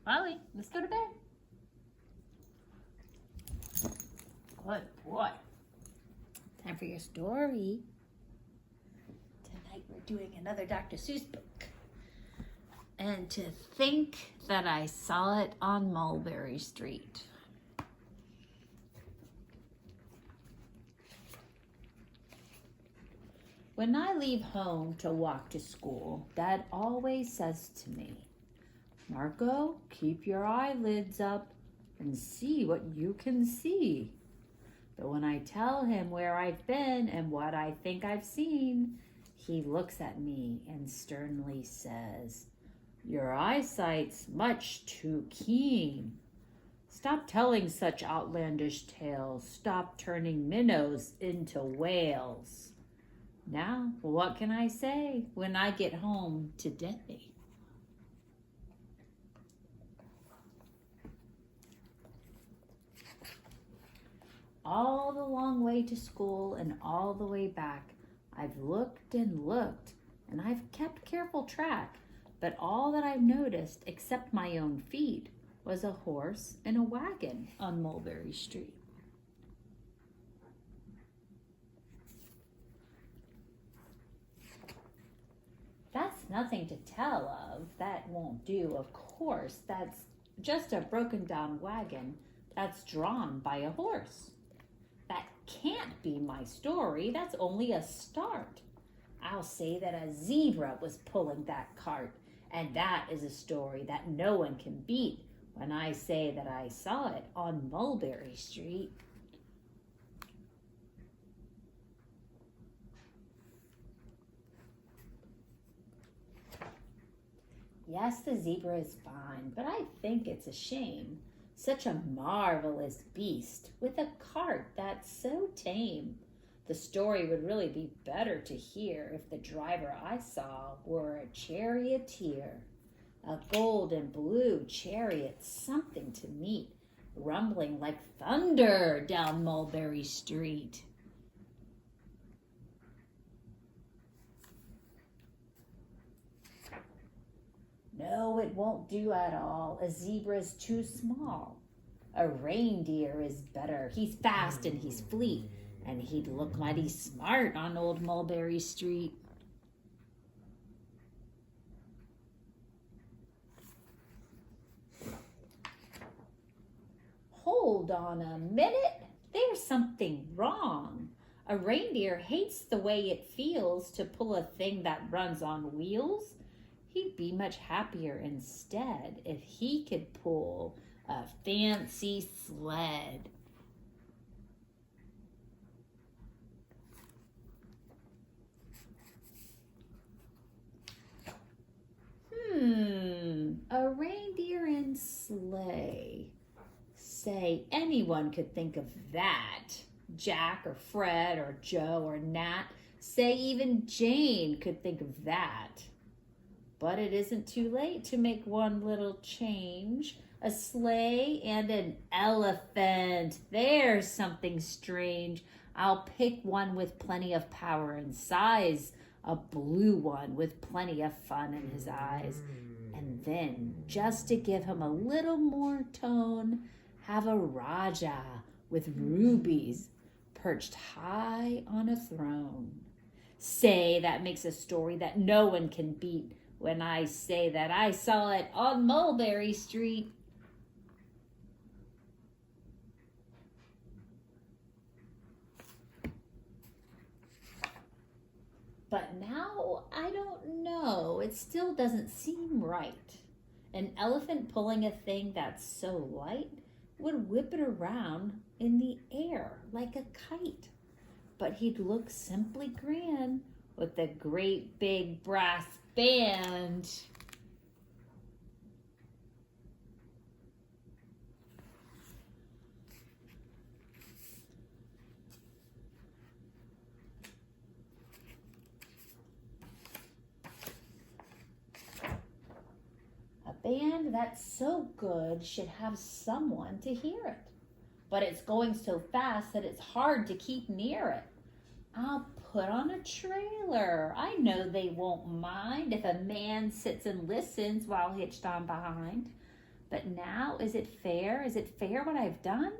Wally, let's go to bed. Good boy. Time for your story. Tonight we're doing another Dr. Seuss book. And to think that I saw it on Mulberry Street. When I leave home to walk to school, Dad always says to me, Marco, keep your eyelids up and see what you can see. But when I tell him where I've been and what I think I've seen, he looks at me and sternly says, your eyesight's much too keen. Stop telling such outlandish tales. Stop turning minnows into whales. Now, what can I say when I get home today? All the long way to school and all the way back, I've looked and looked, and I've kept careful track, but all that I've noticed, except my own feet, was a horse and a wagon on Mulberry Street. That's nothing to tell of. That won't do, of course. That's just a broken down wagon that's drawn by a horse. That can't be my story. That's only a start. I'll say that a zebra was pulling that cart, and that is a story that no one can beat when I say that I saw it on Mulberry Street. Yes, the zebra is fine, but I think it's a shame. Such a marvelous beast with a cart that's so tame. The story would really be better to hear if the driver I saw were a charioteer. A gold and blue chariot, something to meet, rumbling like thunder down Mulberry Street. No, it won't do at all. A zebra's too small. A reindeer is better. He's fast and he's fleet, and he'd look mighty smart on old Mulberry Street. Hold on a minute. There's something wrong. A reindeer hates the way it feels to pull a thing that runs on wheels. He'd be much happier instead if he could pull a fancy sled. A reindeer and sleigh. Say, anyone could think of that. Jack or Fred or Joe or Nat. Say, even Jane could think of that. But it isn't too late to make one little change. A sleigh and an elephant. There's something strange. I'll pick one with plenty of power and size. A blue one with plenty of fun in his eyes. And then, just to give him a little more tone, have a Raja with rubies perched high on a throne. Say, that makes a story that no one can beat when I say that I saw it on Mulberry Street. But now, I don't know. It still doesn't seem right. An elephant pulling a thing that's so light would whip it around in the air like a kite. But he'd look simply grand with a great big brass band. A band that's so good should have someone to hear it. But it's going so fast that it's hard to keep near it. I'll put on a trailer. I know they won't mind if a man sits and listens while hitched on behind. But now, is it fair? Is it fair what I've done?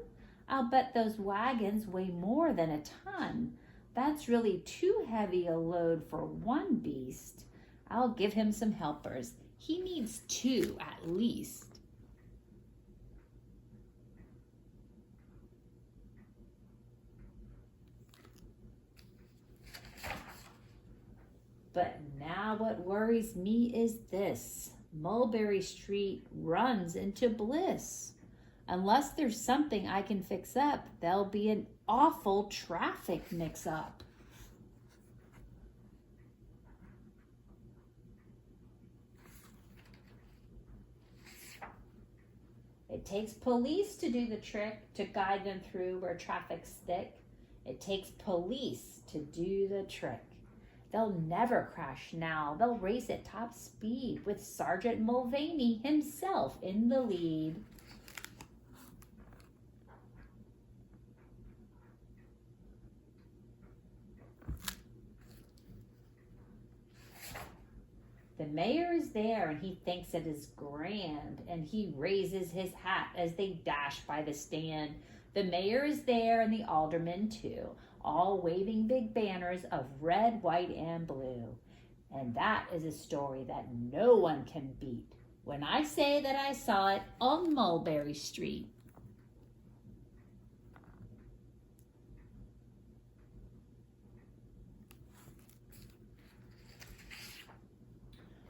I'll bet those wagons weigh more than a ton. That's really too heavy a load for one beast. I'll give him some helpers. He needs two at least. But now what worries me is this. Mulberry Street runs into bliss. Unless there's something I can fix up, there'll be an awful traffic mix-up. It takes police to do the trick, to guide them through where traffic's thick. It takes police to do the trick. They'll never crash now. They'll race at top speed with Sergeant Mulvaney himself in the lead. The mayor is there and he thinks it is grand, and he raises his hat as they dash by the stand. The mayor is there and the aldermen too, all waving big banners of red, white, and blue. And that is a story that no one can beat when I say that I saw it on Mulberry Street.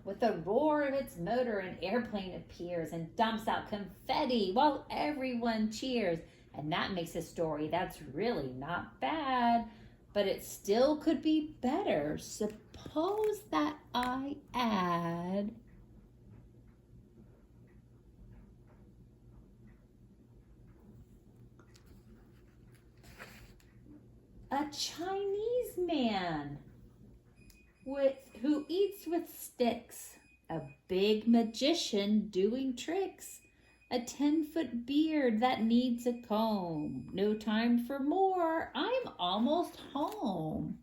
With a roar of its motor, an airplane appears and dumps out confetti while everyone cheers. And that makes a story that's really not bad, but it still could be better. Suppose that I add a Chinese man who eats with sticks, a big magician doing tricks, a 10-foot beard that needs a comb. No time for more, I'm almost home.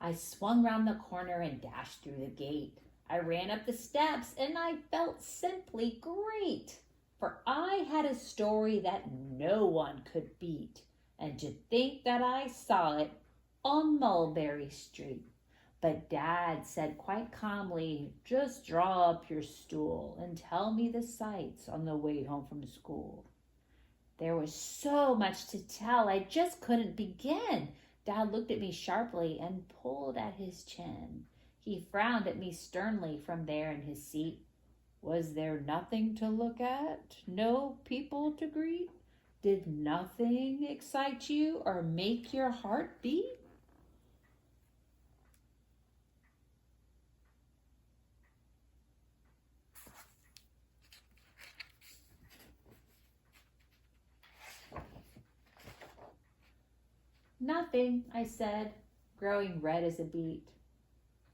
I swung round the corner and dashed through the gate. I ran up the steps and I felt simply great, for I had a story that no one could beat. And to think that I saw it on Mulberry Street. But Dad said quite calmly, just draw up your stool and tell me the sights on the way home from school. There was so much to tell, I just couldn't begin. Dad looked at me sharply and pulled at his chin. He frowned at me sternly from there in his seat. Was there nothing to look at? No people to greet? Did nothing excite you or make your heart beat? Nothing, I said, growing red as a beet,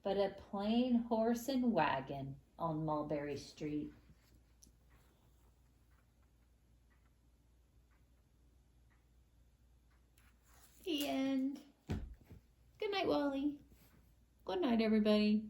but a plain horse and wagon on Mulberry Street. The end. Good night, Wally. Good night, everybody.